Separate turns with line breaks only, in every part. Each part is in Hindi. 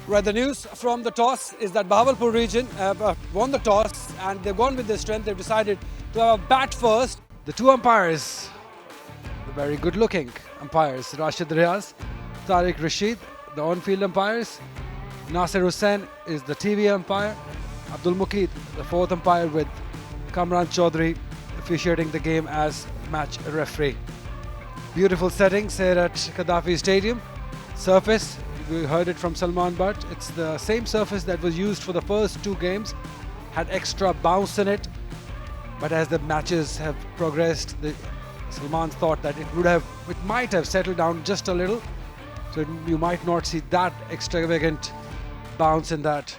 Right, the news from the toss is that Bahawalpur region have won the toss and they've gone with their strength. They've decided to have a bat first. The two umpires, the very good looking umpires, Rashid Riaz, Tariq Rashid, the on-field umpires. Nasir Hussain is the TV umpire. Abdul Muqeed, the fourth umpire, with Kamran Chaudhry officiating the game as match referee. Beautiful settings here at Gaddafi Stadium. Surface, we heard it from Salman Butt. It's the same surface that was used for the first two games. Had extra bounce in it. But as the matches have progressed, Salman thought that it might have settled down just a little. So you might not see that extravagant bounce in that.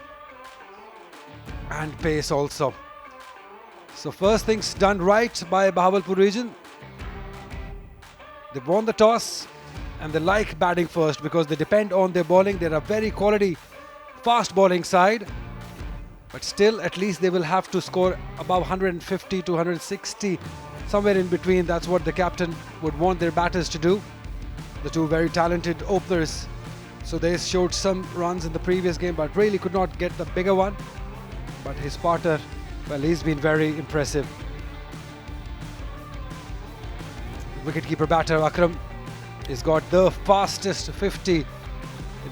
And pace also. So first things done right by Bahawalpur region. They've won the toss and they like batting first because they depend on their bowling. They're a very quality fast bowling side. But still, at least they will have to score above 150 to 160, somewhere in between. That's what the captain would want their batters to do. The two very talented openers. So they showed some runs in the previous game, but really could not get the bigger one. But his partner, well, he's been very impressive. Wicketkeeper batter Akram has got the fastest 50 in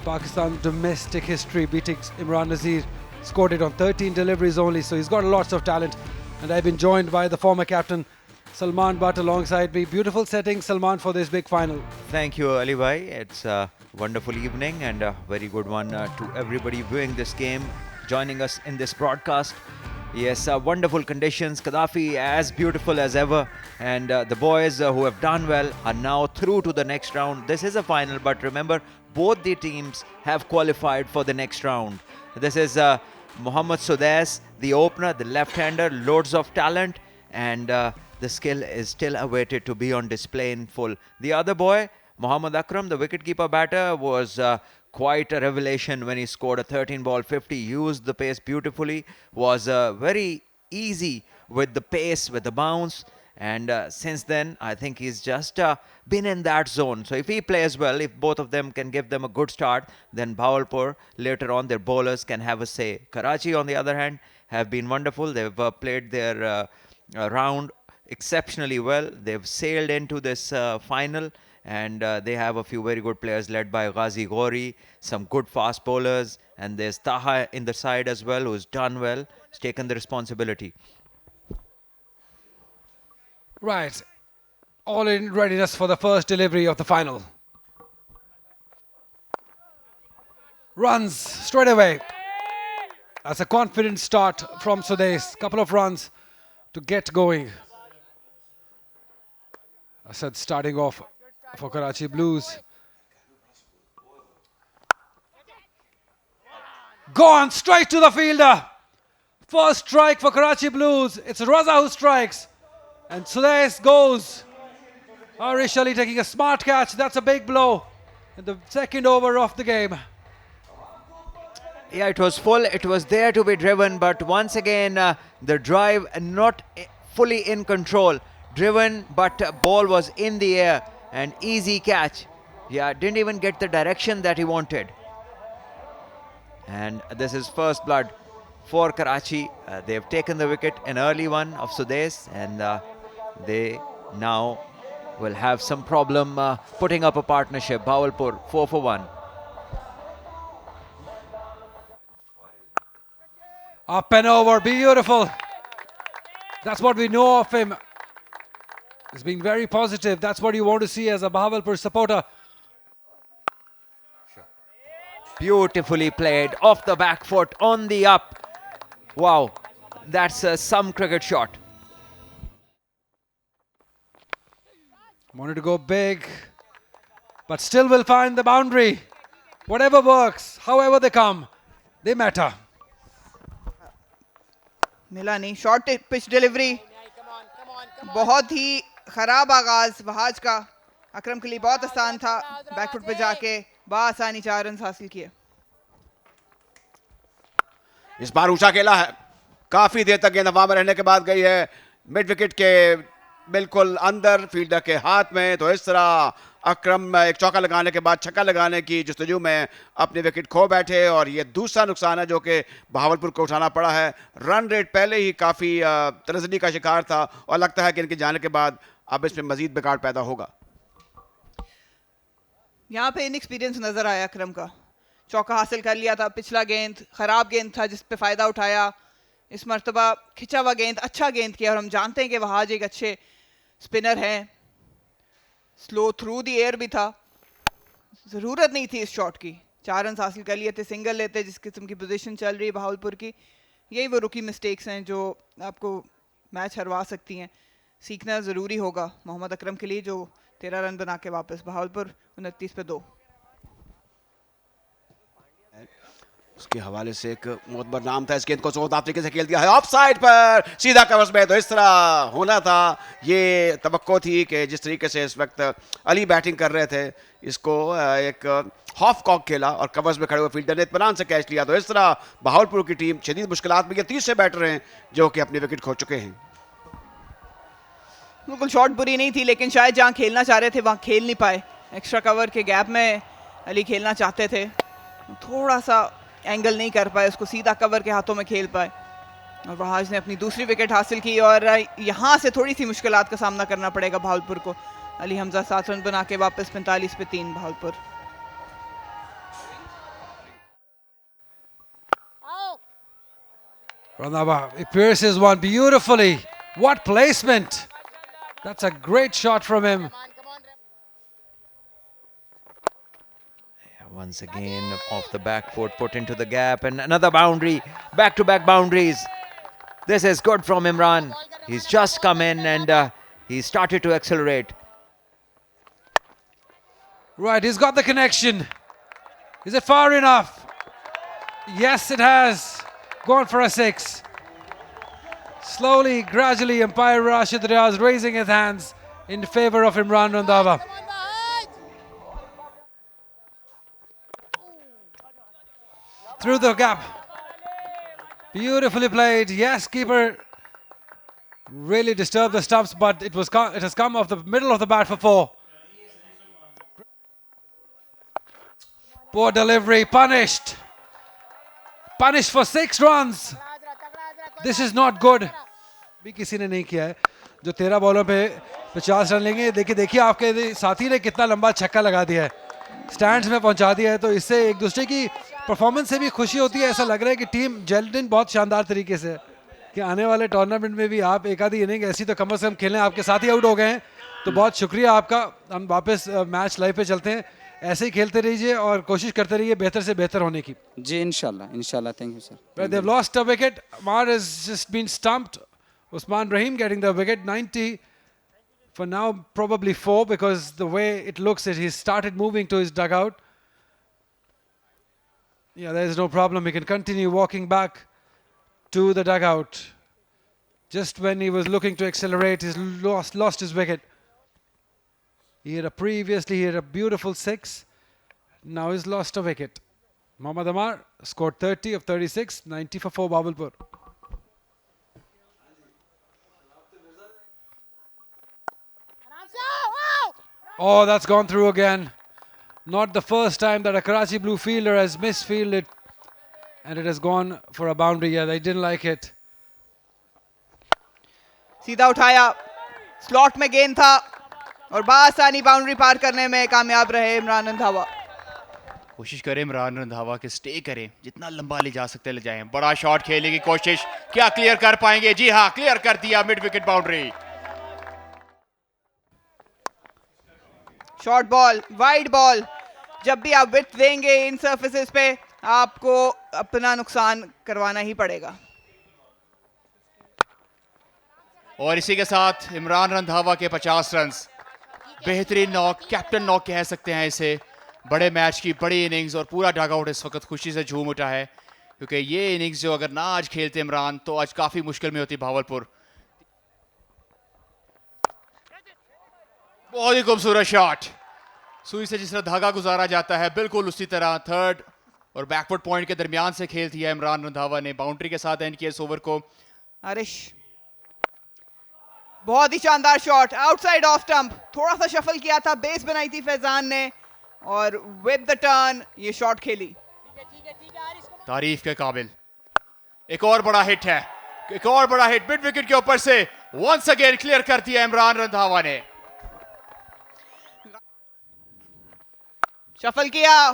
Pakistan domestic history, beating Imran Nazir. Scored it on 13 deliveries only, so he's got lots of talent. And I've been joined by the former captain Salman Butt alongside me. Beautiful setting, Salman, for this big final.
Thank you, Ali Bhai. It's a wonderful evening and a very good one to everybody viewing this game, joining us in this broadcast. Yes, wonderful conditions. Gaddafi as beautiful as ever. And the boys who have done well are now through to the next round. This is a final, but remember, both the teams have qualified for the next round. This is Mohammad Sudais, the opener, the left-hander, loads of talent, and the skill is still awaited to be on display in full. The other boy, Mohammad Akram, the wicketkeeper batter, was quite a revelation when he scored a 13-ball 50, used the pace beautifully, was very easy with the pace, with the bounce, and since then, I think he's just been in that zone. So if he plays well, if both of them can give them a good start, then Bahawalpur, later on, their bowlers can have a say. Karachi, on the other hand, have been wonderful. They've played their round exceptionally well. They've sailed into this final, and they have a few very good players led by Ghazi Ghori, some good fast bowlers, and there's Taha in the side as well, who's done well, has taken the responsibility.
Right, all in readiness for the first delivery of the final. Runs straight away. That's a confident start from Sudais. Couple of runs to get going. I said starting off for Karachi Blues. Gone straight to the fielder. First strike for Karachi Blues. It's Raza who strikes. And Sudais goes. Arish Ali taking a smart catch. That's a big blow in the second over of the game.
Yeah, it was full. It was there to be driven, but once again, the drive not fully in control. Driven, but ball was in the air. And easy catch. Yeah, didn't even get the direction that he wanted. And this is first blood for Karachi. They've taken the wicket, an early one of Sudais, and they now will have some problem putting up a partnership. Bahawalpur 4 for 1.
Up and over, beautiful. That's what we know of him. He's being very positive. That's what you want to see as a Bahawalpur supporter.
Beautifully played, off the back foot, on the up. Wow, that's some cricket shot.
Wanted to go big, but still will find the boundary. Whatever works, however they come, they matter.
मिला नहीं. Short pitch delivery. बहुत ही खराब आगाज वहाज का. अकरम के लिए बहुत आसान था. बैकफुट पे जाके बासानी 4 रन हासिल किए.
इस बार ऊंचा खेला है. काफी देर तक गेंद हवा में रहने के बाद गई है. मिड विकेट के बिल्कुल अंदर फील्डर के हाथ में। तो इस तरह अकरम एक चौका लगाने के बाद छक्का लगाने की जस्तजू में अपने विकेट खो बैठे और ये दूसरा नुकसान है जो कि बहावलपुर को उठाना पड़ा है। रन रेट पहले ही काफ़ी तनज़ली का शिकार था और लगता है कि इनके जाने के बाद अब इसमें मजीद बिगाड़ पैदा होगा।
यहाँ पे इनएक्सपीरियंस नजर आया अकरम का। चौका हासिल कर लिया था, पिछला गेंद खराब गेंद था जिस पे फायदा उठाया। इस मर्तबा खिंचा हुआ गेंद, अच्छा गेंद किया और हम जानते हैं कि वहाज एक अच्छे स्पिनर हैं। स्लो थ्रू द एयर भी था, जरूरत नहीं थी इस शॉट की। 4 रन हासिल कर लिए थे, सिंगल लेते जिस किस्म की पोजीशन चल रही है बहावलपुर की। यही वो रुकी मिस्टेक्स हैं जो आपको मैच हरवा सकती हैं। सीखना ज़रूरी होगा मोहम्मद अकरम के लिए जो 13 रन बना के वापस। बहावलपुर 29 पे 2।
उसके हवाले से एक मोतबर नाम था। इस गेंद को जोरदार तरीके से खेल दिया है ऑफ साइड पर, सीधा कवर्स में। तो इस तरह होना था, ये तवक्को थी कि जिस तरीके से इस वक्त अली बैटिंग कर रहे थे, इसको एक हाफ कॉक खेला और कवर्स में खड़े हुए फील्डर ने इत्मीनान से कैच लिया। तो इस तरह बहावलपुर की टीम शदीद मुश्किलात में, ये तीसरे बैटर हैं जो कि अपने विकेट खो चुके हैं।
बिल्कुल शॉट बुरी नहीं थी, लेकिन शायद जहाँ खेलना चाह रहे थे वहाँ खेल नहीं पाए। एक्स्ट्रा कवर के गैप में अली खेलना चाहते थे, थोड़ा सा एंगल नहीं कर पाए, उसको सीधा कवर के हाथों में खेल पाए और वहाज ने अपनी दूसरी विकेट हासिल की। और यहाँ से थोड़ी सी मुश्किलात का सामना करना पड़ेगा बहावलपुर को। अली हमजा 7 रन बना के वापस 45 पे 3 Bahawalpur.
Randhawa, he pierces one beautifully. What placement! That's a great shot from him.
Once again, off the back foot, put into the gap, and another boundary. Back-to-back boundaries. This is good from Imran. He's just come in and he started to accelerate.
Right, he's got the connection. Is it far enough? Yes, it has. Gone for a 6. Slowly, gradually, umpire Rashid Riaz raising his hands in favor of Imran Randhawa. Through the gap. Beautifully played. Yes, keeper really disturbed the stumps, but it has come off the middle of the bat for 4. Poor delivery, punished. Punished for 6 runs. This is not good. भी किसी ने नहीं किया है जो 13 बॉलों पे 50 रन लेंगे। देखिए आपके साथी ने कितना लंबा छक्का लगा दिया है, स्टैंड्स में पहुंचा दिया है। तो इससे एक दूसरे की परफॉर्मेंस से भी खुशी होती है। ऐसा लग रहा है कि टीम जेल्ड इन बहुत शानदार तरीके से कि आने वाले टूर्नामेंट में भी आप एक आधी इनिंग ऐसी तो कम से कम खेलें। आपके साथी आउट हो गए हैं तो बहुत शुक्रिया आपका। हम वापस मैच लाइव पे चलते हैं। ऐसे ही खेलते रहिए और कोशिश करते रहिए बेहतर से बेहतर होने की।
जी इंशाल्लाह thank you sir.
But they've lost a wicket. Amar has just been stumped. Usman Rahim getting the wicket. 90 for now, probably 4 because the way it looks he's started moving to his dugout. Yeah, there's no problem. He can continue walking back to the dugout. Just when he was looking to accelerate, he's lost his wicket. He had a beautiful 6. Now he's lost a wicket. Mohammad Amar scored 30 of 36, 90 for 4 Bawalpur. Oh, that's gone through again. Not the first time that a Karachi blue fielder has misfielded and it has gone for a boundary. Yeah, they didn't like it.
सीधा उठाया, स्लॉट में गेंद था और बासानी बाउंड्री पार करने में कामयाब रहे इमरान रंधावा।
कोशिश करें इमरान रंधावा के स्टे करें, जितना लंबा ले जा सकते ले जाएं। बड़ा शॉट खेलने की कोशिश, क्या क्लियर कर पाएंगे? जी हाँ, क्लियर कर दिया mid wicket boundary.
Short ball, wide ball, जब भी आप विड्थ देंगे इन सरफेसेस पे आपको अपना नुकसान करवाना ही पड़ेगा।
और इसी के साथ इमरान रंधावा के 50 रन, बेहतरीन नॉक, कैप्टन नॉक कह सकते हैं इसे। बड़े मैच की बड़ी इनिंग्स और पूरा डगआउट इस वक्त खुशी से झूम उठा है, क्योंकि ये इनिंग्स जो अगर ना आज खेलते इमरान तो आज काफी मुश्किल में होती भावलपुर। बहुत ही खूबसूरत शॉट, सुई से जिस तरह धागा गुजारा जाता है बिल्कुल उसी तरह थर्ड और बैकवर्ड पॉइंट के दरमियान से खेल दिया इमरान रंधावा ने। बाउंड्री के साथ एंड किया इस ओवर को।
आरिश बहुत ही शानदार शॉट आउटसाइड ऑफ स्टंप, थोड़ा सा शफल किया था, बेस बनाई थी फैजान ने और विद द टर्न ये शॉट खेली।
तारीफ के काबिल। एक और बड़ा हिट है, एक और बड़ा हिट मिड विकेट के ऊपर से वंस अगेन क्लियर कर दिया इमरान रंधावा ने।
शफल किया,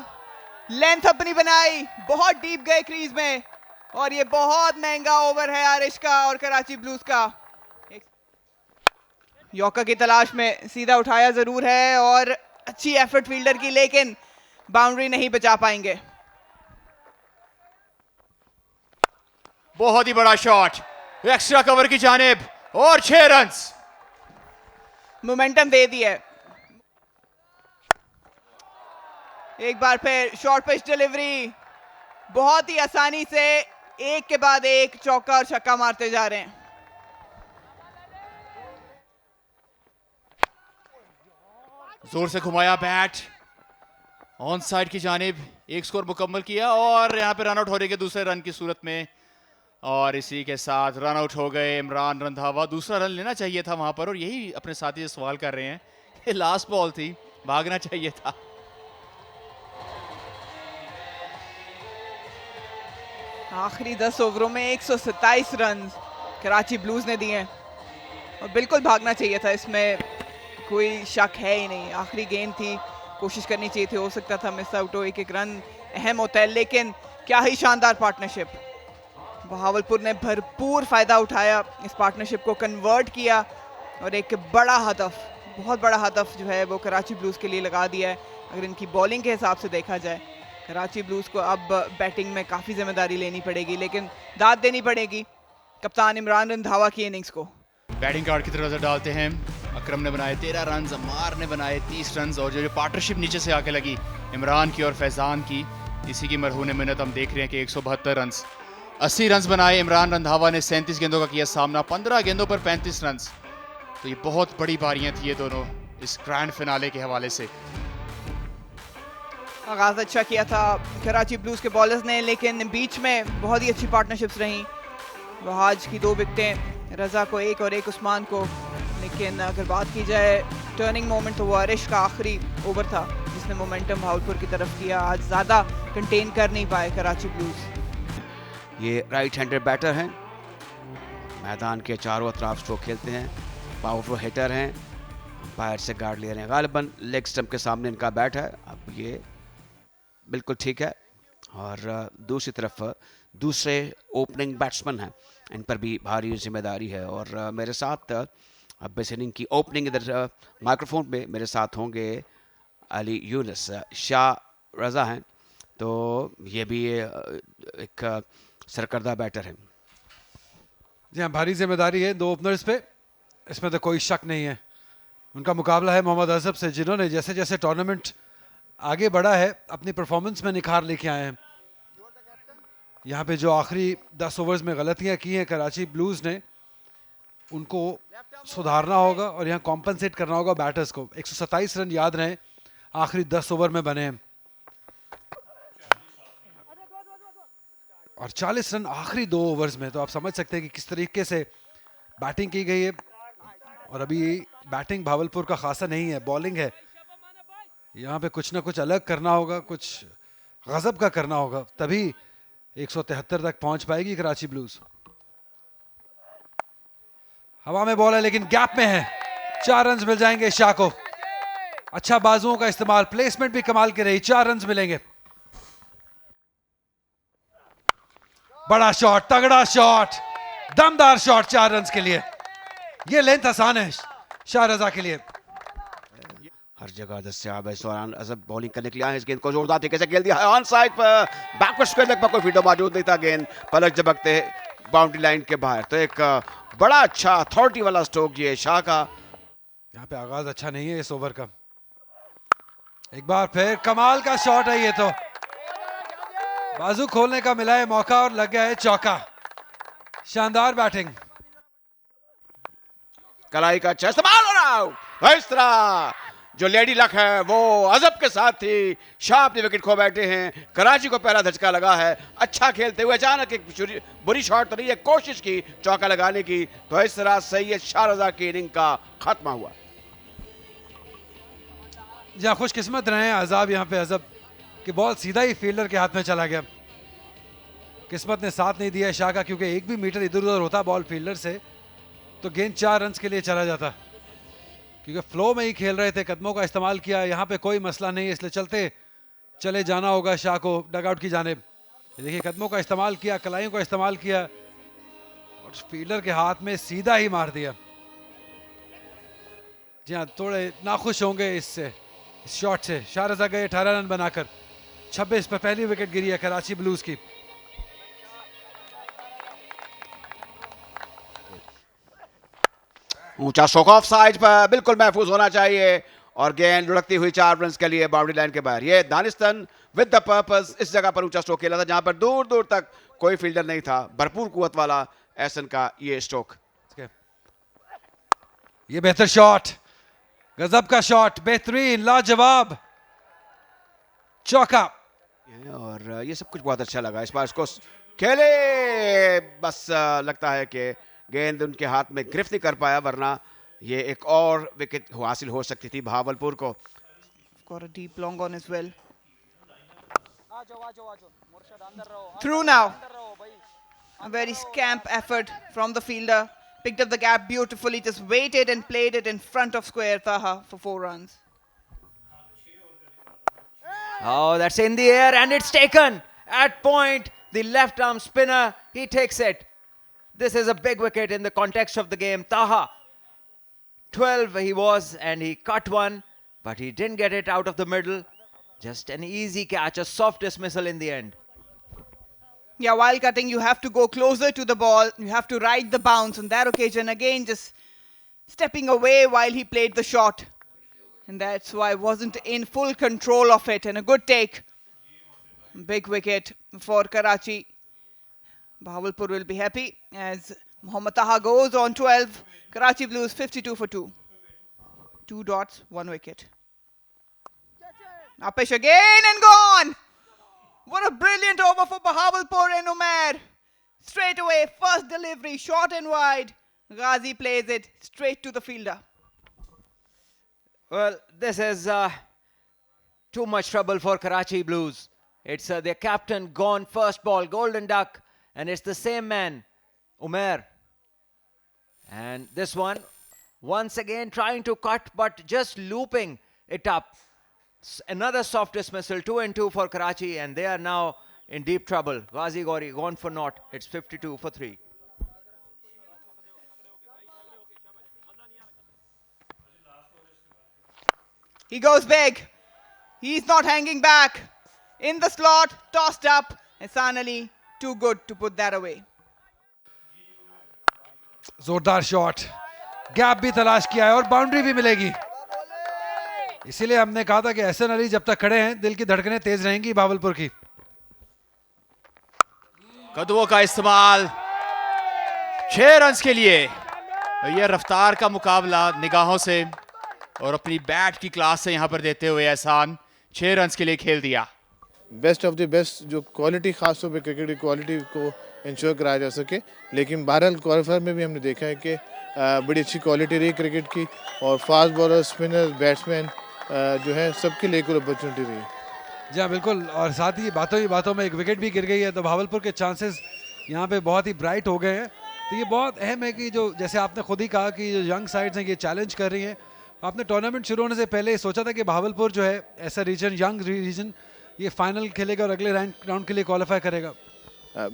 लेंथ अपनी बनाई, बहुत डीप गए क्रीज में और ये बहुत महंगा ओवर है आरिश का और कराची ब्लूज का। यॉर्कर की तलाश में सीधा उठाया जरूर है और अच्छी एफर्ट फील्डर की, लेकिन बाउंड्री नहीं बचा पाएंगे।
बहुत ही बड़ा शॉट एक्स्ट्रा कवर की जानिब और 6 रन्स।
मोमेंटम दे दिया। एक बार फिर शॉर्ट पिच डिलीवरी, बहुत ही आसानी से एक के बाद एक चौका और छक्का मारते जा रहे हैं।
जोर से घुमाया बैट ऑन साइड की जानिब, एक स्कोर मुकम्मल किया और यहां पे रन आउट होने के दूसरे रन की सूरत में, और इसी के साथ रन आउट हो गए इमरान रंधावा। दूसरा रन लेना चाहिए था वहां पर और यही अपने साथी से सवाल कर रहे हैं कि लास्ट बॉल थी, भागना चाहिए था।
आखिरी 10 ओवरों में 127 रन कराची ब्लूज ने दिए और बिल्कुल भागना चाहिए था, इसमें कोई शक है ही नहीं। आखिरी गेंद थी, कोशिश करनी चाहिए थी, हो सकता था मिस आउट हो, एक एक रन अहम होता है, लेकिन क्या ही शानदार पार्टनरशिप। बहावलपुर ने भरपूर फायदा उठाया, इस पार्टनरशिप को कन्वर्ट किया और एक बड़ा हदफ, बहुत बड़ा हदफ जो है वो कराची ब्लूज के लिए लगा दिया है। अगर इनकी बॉलिंग के हिसाब से देखा जाए, कराची ब्लूज को अब बैटिंग में काफ़ी जिम्मेदारी लेनी पड़ेगी, लेकिन दाद देनी पड़ेगी कप्तान इमरान रंधावा की इनिंग्स को।
बैटिंग कार्ड की तरफ नजर डालते हैं। अकरम ने बनाए 13 रन, अम्मार ने बनाए 30 रन और जो पार्टनरशिप नीचे से आके लगी इमरान की और फैजान की, इसी की मरहून मिन्नत हम देख रहे हैं कि 172 रन, 80 रन बनाए इमरान रंधावा ने। 37 गेंदों का किया सामना, 15 गेंदों पर 35 रन। तो ये बहुत बड़ी पारियां थी ये दोनों इस ग्रैंड फिनाले के हवाले से।
आगाज अच्छा किया था कराची ब्लूज के बॉलर्स ने, लेकिन बीच में बहुत ही अच्छी पार्टनरशिप्स रहीं। वहाज की 2 विकेटें, रजा को 1 और 1 उस्मान को। लेकिन अगर बात की जाए टर्निंग मोमेंट, तो वो आरिश का आखिरी ओवर था जिसने मोमेंटम भावलपुर की तरफ किया। आज ज़्यादा कंटेन कर नहीं पाए कराची ब्लूज।
ये राइट हैंडेड बैटर हैं, मैदान के चारों तरफ स्ट्रोक खेलते हैं, पावरफुल हिटर हैं, अंपायर से गार्ड ले रहे हैं, गालिबन लेग स्टंप के सामने इनका बैट है। अब ये बिल्कुल ठीक है। और दूसरी तरफ दूसरे ओपनिंग बैट्समैन हैं, इन पर भी भारी जिम्मेदारी है। और मेरे साथ अब इस इनिंग की ओपनिंग इधर माइक्रोफोन पे मेरे साथ होंगे अली यूनुस, शाह रज़ा हैं, तो ये भी एक सरकर्दा बैटर है।
जी हाँ, भारी जिम्मेदारी है 2 ओपनर्स पे, इसमें तो कोई शक नहीं है। उनका मुकाबला है मोहम्मद अजहब से, जिन्होंने जैसे जैसे टूर्नामेंट आगे बढ़ा है अपनी परफॉर्मेंस में निखार लेके आए हैं। यहाँ पे जो आखिरी 10 ओवर्स में गलतियाँ की हैं कराची ब्लूज ने, उनको सुधारना होगा और यहाँ कॉम्पनसेट करना होगा बैटर्स को। 127 रन याद रहे आखिरी 10 ओवर में बने हैं और 40 रन आखिरी 2 ओवर्स में, तो आप समझ सकते हैं कि किस तरीके से बैटिंग की गई है। और अभी बैटिंग भावलपुर का खासा नहीं है, बॉलिंग है। यहाँ पे कुछ ना कुछ अलग करना होगा, कुछ गजब का करना होगा, तभी 173 तक पहुंच पाएगी कराची ब्लूज। हवा में बॉल है लेकिन गैप में है, 4 रन मिल जाएंगे शाह को। अच्छा बाजुओं का इस्तेमाल, प्लेसमेंट भी कमाल की रही, 4 रन मिलेंगे। बड़ा शॉट, तगड़ा शॉट, दमदार शॉट 4 रन के लिए। ये लेंथ आसान है शाह रजा के लिए।
हर जगह दस्तियाब है। इस दौरान अजहब बॉलिंग करने के लिए आए, इस गेंद को जोरदार तरीके से खेल दिया है ऑन साइड पर, बैकवर्ड स्क्वायर लेग पर कोई फील्डर मौजूद नहीं था, गेंद पलक झपकते बाउंड्री लाइन के बाहर। तो एक बड़ा अच्छा अथॉरिटी वाला स्ट्रोक ये शाह का।
यहाँ पे आगाज अच्छा नहीं है इस ओवर का। एक बार फिर कमाल का शॉट है ये, तो बाजू खोलने का मिला है मौका और लग गया है चौका। शानदार बैटिंग,
कलाई का अच्छा इस्तेमाल हो रहा है। इस तरह जो लेडी लक है वो अजब के साथ थी, शाह अपनी विकेट खो बैठे हैं, कराची को पहला धचका लगा है, अच्छा खेलते हुए अचानक एक बुरी शॉट तो नहीं है, कोशिश की चौका लगाने की, तो इस तरह सैयद शाह रज़ा की इनिंग का खात्मा हुआ।
जहाँ खुशकिस्मत रहे हैं अजाब यहाँ पे अजब कि बॉल सीधा ही फील्डर के हाथ में चला गया। किस्मत ने साथ नहीं दिया शाह का, क्योंकि एक भी मीटर इधर उधर होता बॉल फील्डर से तो गेंद 4 रन के लिए चला जाता, क्योंकि फ्लो में ही खेल रहे थे, कदमों का इस्तेमाल किया, यहाँ पे कोई मसला नहीं है, इसलिए चलते चले जाना होगा शाह को डगआउट की जानिब। देखिए कदमों का इस्तेमाल किया, कलाइयों का इस्तेमाल किया और फील्डर के हाथ में सीधा ही मार दिया। जी हाँ, थोड़े नाखुश होंगे इससे, इस शॉट से। शाह रज़ा गए 18 रन बनाकर, 26 पर पहली विकेट गिरी है कराची ब्लूज की।
ऊंचा स्ट्रोक ऑफ साइड पर बिल्कुल महफूज होना चाहिए और गेंद लुढ़कती हुई 4 रन के लिए बाउंड्री लाइन के बाहर। ये दानिस्तान विद द पर्पस इस जगह पर ऊंचा स्ट्रोक खेला था जहां पर दूर दूर तक कोई फील्डर नहीं था। भरपूर कुवत वाला एहसन का ये स्ट्रोक।
ये बेहतर शॉट, गजब का शॉट, बेहतरीन, लाजवाब चौका।
और ये सब कुछ बहुत अच्छा लगा इस बार इसको खेले, बस लगता है कि गेंद उनके हाथ में गिरफ्त नहीं कर पाया, वरना ये एक और विकेट हासिल हो सकती थी भावलपुर को।
Got a deep long on as well. Through now. A very scamp effort from the fielder. Picked up the gap beautifully, just waited and played it in front of square Taha for 4 runs.
Oh, that's in the air and it's taken. At point, the left arm spinner, he takes it. This is a big wicket in the context of the game. Taha, 12 he was and he cut one, but he didn't get it out of the middle. Just an easy catch, a soft dismissal in the end.
Yeah, while cutting, you have to go closer to the ball. You have to ride the bounce. On that occasion, again, just stepping away while he played the shot. And that's why I wasn't in full control of it. And a good take. Big wicket for Karachi. Bahawalpur will be happy as Mohammad Taha goes on 12. Karachi Blues 52 for 2. 2 dots, 1 wicket. Upish again and gone. What a brilliant over for Bahawalpur and Umair. Straight away, first delivery, short and wide. Ghazi plays it straight to the fielder.
Well, this is too much trouble for Karachi Blues. It's their captain gone first ball, golden duck, and it's the same man, Umair. And this one, once again trying to cut, but just looping it up. Another soft dismissal, 2 and 2 for Karachi, and they are now in deep trouble. Ghazi Ghauri gone for naught. It's 52 for 3.
He goes big. He's not hanging back. In the slot, tossed up. Ehsan Ali, too good to put that away.
जोरदार शॉट, गैप भी तलाश किया है और बाउंड्री भी मिलेगी। इसीलिए हमने कहा था कि एहसन अली जब तक खड़े हैं दिल की धड़कनें तेज रहेंगी भावलपुर की।
कदमों का इस्तेमाल 6 रन्स के लिए। यह रफ्तार का मुकाबला निगाहों से और अपनी बैट की क्लास से यहां पर देते हुए एहसान 6 रन्स के लिए खेल दिया।
बेस्ट ऑफ द बेस्ट जो क्वालिटी, खास तौर पे क्रिकेट की क्वालिटी को इंश्योर कराया जा सके। लेकिन बहरहाल क्वालिफायर में भी हमने देखा है कि बड़ी अच्छी क्वालिटी रही क्रिकेट की और फास्ट बॉलर, स्पिनर, बैट्समैन जो है सबके लिए इक्वल अपॉर्चुनिटी रही।
जी हाँ बिल्कुल, और साथ ही बातों ही बातों में एक विकेट भी गिर गई है, तो भावलपुर के चांसेस यहाँ पे बहुत ही ब्राइट हो गए हैं। तो ये बहुत अहम है कि जो जैसे आपने खुद ही कहा कि जो यंग साइड्स हैं ये चैलेंज कर रही हैं। आपने टूर्नामेंट शुरू होने से पहले सोचा था कि भावलपुर जो है ऐसा रीजन, यंग रीजन, ये फाइनल खेलेगा और अगले राउंड के लिए क्वालिफाई करेगा।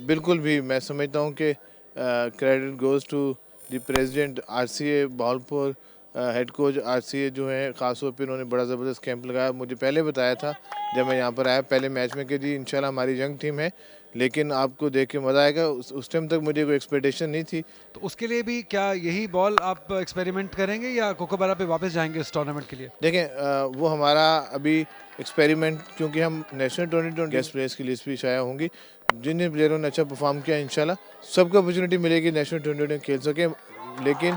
बिल्कुल भी मैं समझता हूँ कि credit goes to the president RCA Bhawalpur, head coach RCA जो है, ख़ास तौर पे उन्होंने बड़ा ज़बरदस्त कैंप लगाया। मुझे पहले बताया था जब मैं यहाँ पर आया पहले मैच में कि जी इंशाल्लाह हमारी यंग टीम है, लेकिन आपको देख के मज़ा आएगा। उस टाइम तक मुझे कोई एक्सपेक्टेशन नहीं थी।
तो उसके लिए भी क्या यही बॉल आप एक्सपेरिमेंट करेंगे या कोकोबरा पे वापस जाएंगे इस टूर्नामेंट के लिए?
देखें वो हमारा अभी एक्सपेरिमेंट, क्योंकि हम नेशनल 2020 गेस्ट प्लेयर्स की लिस्ट भी शाया होंगी। जिन जिन प्लेयरों ने अच्छा परफॉर्म किया इंशाल्लाह सबको अपॉर्चुनिटी मिलेगी नेशनल 2020 खेल सके। लेकिन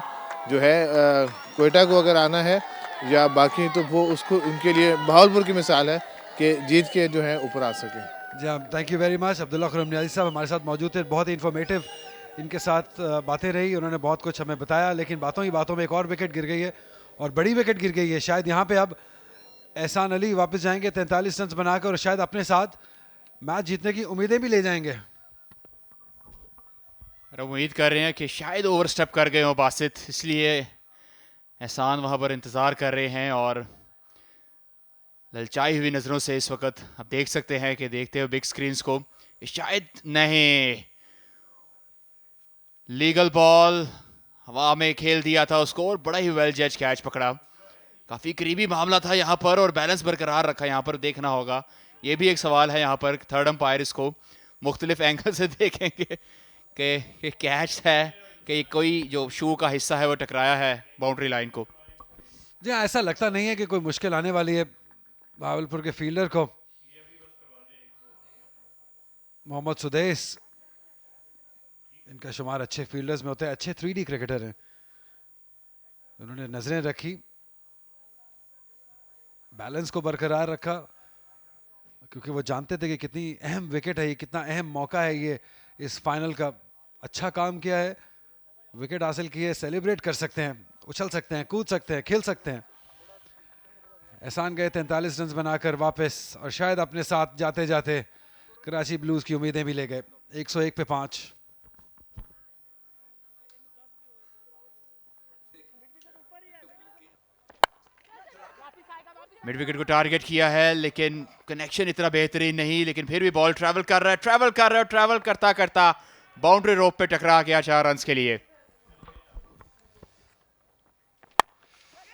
जो है कोयटा को अगर आना है या बाकी तो वो उसको उनके लिए बहावलपुर की मिसाल है कि जीत के जो है ऊपर आ सके।
जी हाँ, thank you very much. Abdullah Khurram Niazi साहब हमारे साथ मौजूद थे, बहुत ही इन्फॉर्मेटिव इनके साथ बातें रही, उन्होंने बहुत कुछ हमें बताया, लेकिन बातों ही बातों में एक और विकेट गिर गई है और बड़ी विकेट गिर गई है। शायद यहाँ पे अब एहसान अली वापस जाएंगे 43 रन बनाकर और शायद अपने साथ मैच जीतने की उम्मीदें भी ले जाएंगे।
और उम्मीद कर रहे हैं कि शायद ओवर स्टेप कर गए हो बासित, इसलिए एहसान वहाँ पर इंतज़ार कर रहे हैं और ललचाई हुई नज़रों से इस वक्त आप देख सकते हैं कि देखते हो बिग स्क्रीन्स को, शायद नहीं, लीगल बॉल हवा में खेल दिया था उसको और बड़ा ही वेल जज कैच पकड़ा। काफ़ी करीबी मामला था यहाँ पर और बैलेंस बरकरार रखा, यहाँ पर देखना होगा, ये भी एक सवाल है यहाँ पर। थर्ड अंपायर इसको मुख्तलिफ एंगल से देखेंगे कि ये कैच है कि कोई जो शू का हिस्सा है वो टकराया है बाउंड्री लाइन को।
जी हाँ, ऐसा लगता नहीं है कि कोई मुश्किल आने वाली है भावलपुर के फील्डर को। मोहम्मद सुदेस, इनका शुमार अच्छे फील्डर्स में होते हैं, अच्छे 3D क्रिकेटर हैं। उन्होंने नजरें रखी, बैलेंस को बरकरार रखा, क्योंकि वो जानते थे कि कितनी अहम विकेट है ये, कितना अहम मौका है ये इस फाइनल का। अच्छा काम किया है, विकेट हासिल की है, सेलिब्रेट कर सकते हैं, उछल सकते हैं, कूद सकते हैं, खेल सकते हैं। एहसान गए 43 रन बनाकर वापस और शायद अपने साथ जाते जाते कराची ब्लूज की उम्मीदें भी ले गए। 101 पे 5।
मिड विकेट को टारगेट किया है लेकिन कनेक्शन इतना बेहतरीन नहीं, लेकिन फिर भी बॉल ट्रैवल कर रहा है, ट्रैवल करता करता बाउंड्री रोप पे टकरा गया 4 रन के लिए।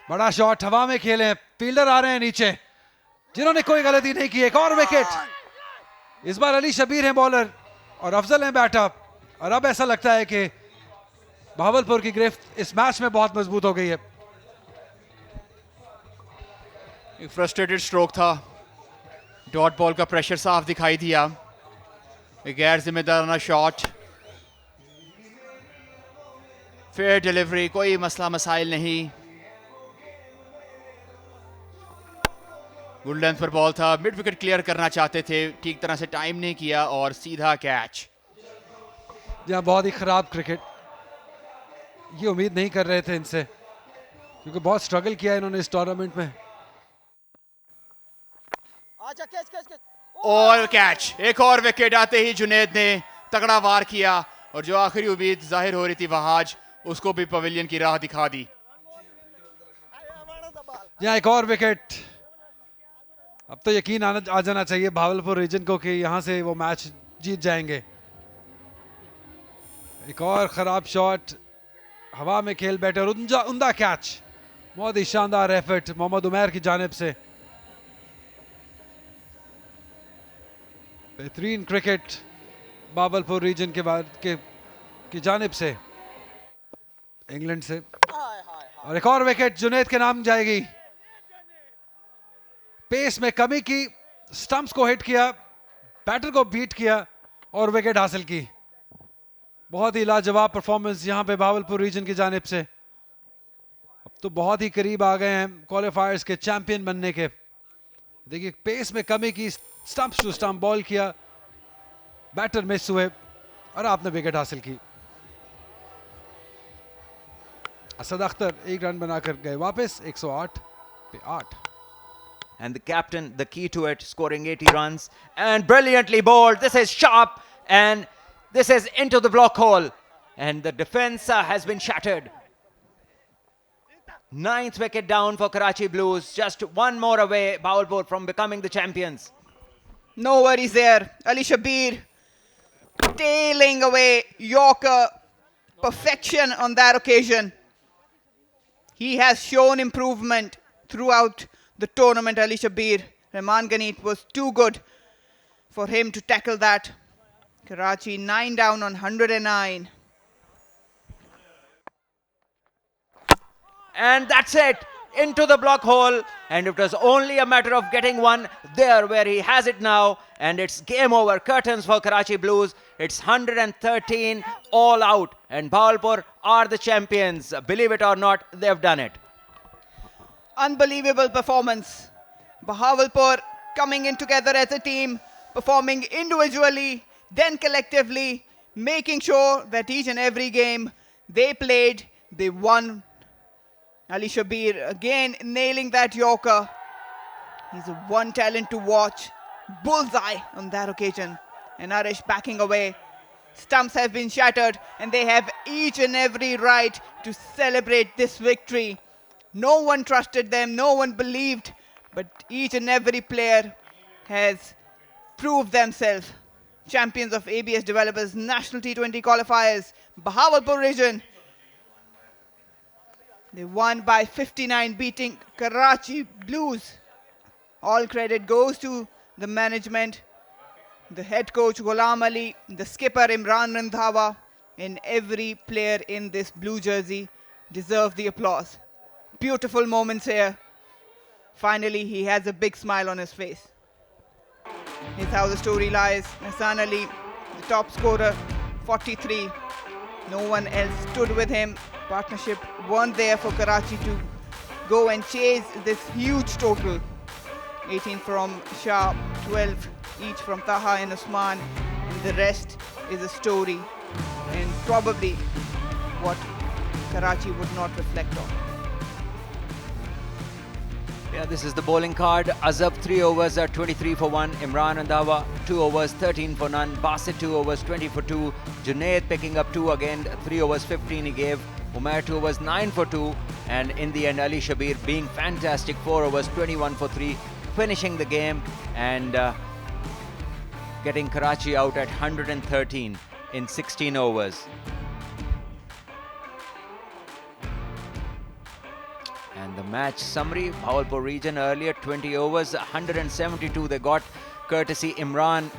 बड़ा शॉट हवा में खेले, फील्डर आ रहे हैं नीचे जिन्होंने कोई गलती नहीं की। एक और विकेट, इस बार अली शबीर हैं बॉलर और अफजल हैं बैटर और अब ऐसा लगता है कि भावलपुर की गिरफ्त इस मैच में बहुत मजबूत हो गई है।
एक फ्रस्ट्रेटेड स्ट्रोक था, डॉट बॉल का प्रेशर साफ दिखाई दिया, एक गैर जिम्मेदाराना शॉट, फेयर डिलीवरी, कोई मसला मसाइल नहीं, गुड लेंथ पर बॉल था, मिड विकेट क्लियर करना चाहते थे, ठीक तरह से टाइम नहीं किया और सीधा कैच।
जहाँ बहुत ही खराब क्रिकेट, ये उम्मीद नहीं कर रहे थे इनसे, क्योंकि बहुत स्ट्रगल किया इन्होंने इस टूर्नामेंट में।
और कैच, एक और विकेट आते ही जुनेद ने तगड़ा वार किया और जो आखिरी उम्मीद जाहिर हो रही थी वहाज, उसको भी पवेलियन की राह दिखा दी।
यहाँ एक और विकेट, अब तो यकीन आ जाना चाहिए भावलपुर रीजन को कि यहाँ से वो मैच जीत जाएंगे। एक और खराब शॉट, हवा में खेल बैठे और उमदा कैच, बहुत ही शानदार एफर्ट मोहम्मद उमैर की जानिब से। बेहतरीन क्रिकेट भावलपुर रीजन के बाद की जानिब से इंग्लैंड से। और एक और विकेट जुनेद के नाम जाएगी। पेस में कमी की, स्टंप्स को हिट किया, बैटर को बीट किया और विकेट हासिल की। बहुत ही लाजवाब परफॉर्मेंस यहां पे भावलपुर रीजन की जानिब से। अब तो बहुत ही करीब आ गए हैं क्वालिफायर्स के चैंपियन बनने के। देखिए, पेस में कमी की, स्टंप्स टू स्टंप बॉल किया, बैटर मिस हुए और आपने विकेट हासिल की। असद अख्तर 1 रन बनाकर गए वापस 108 पे 8।
And the captain, the key to it, scoring 80 runs and brilliantly bowled. This is sharp and this is into the block hole and the defense has been shattered. 9th wicket down for Karachi Blues, just one more away Bahawalpur from becoming the champions.
No worries there. Ali Shabir tailing away Yorker, perfection on that occasion. He has shown improvement throughout the tournament, Ali Shabir. Rahman Ghani, it was too good for him to tackle that. Karachi 9 down on 109.
And that's it, into the block hole, and it was only a matter of getting one there where he has it now, and it's game over, curtains for Karachi Blues. It's 113 all out and Bahawalpur are the champions. Believe it or not, they've done it.
Unbelievable performance. Bahawalpur coming in together as a team, performing individually, then collectively, making sure that each and every game they played, they won. Ali Shabir again nailing that Yorker. He's a one talent to watch. Bullseye on that occasion. And Arish backing away. Stumps have been shattered and they have each and every right to celebrate this victory. No one trusted them, no one believed, but each and every player has proved themselves. Champions of ABS Developers National T20 qualifiers, Bahawalpur region. They won by 59, beating Karachi Blues. All credit goes to the management, the head coach Ghulam Ali, the skipper Imran Randhawa, and every player in this blue jersey deserve the applause. Beautiful moments here. Finally, he has a big smile on his face. Here's how the story lies. Hassan Ali, the top scorer, 43. No one else stood with him. Partnership weren't there for Karachi to go and chase this huge total. 18 from Shah, 12 each from Taha and Usman, and the rest is a story and probably what Karachi would not reflect on.
Yeah, this is the bowling card. Azab 3 overs are 23 for 1. Imran Randhawa 2 overs 13 for none. Basit 2 overs 20 for 2. Junaid picking up 2 again, 3 overs 15 he gave. Umair 2 overs 9 for 2. And in the end, Ali Shabir being fantastic, 4 overs 21 for 3, finishing the game and getting Karachi out at 113 in 16 overs. And the match summary, Bahawalpur region earlier 20 overs, 172 they got, courtesy Imran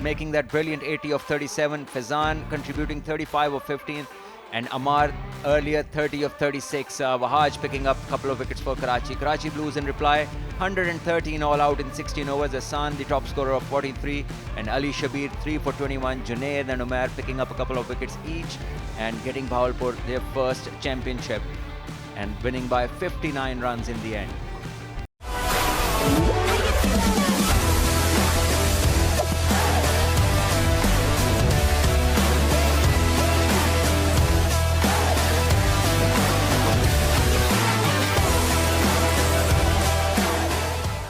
making that brilliant 80 of 37, Fazan contributing 35 of 15, and Amar earlier 30 of 36. Wahaj picking up a couple of wickets for Karachi. Karachi Blues in reply, 113 all out in 16 overs. Hassan the top scorer of 43, and Ali Shabir 3 for 21. Junaid and Umair picking up a couple of wickets each and getting Bahawalpur their first championship and winning by 59 runs in the end.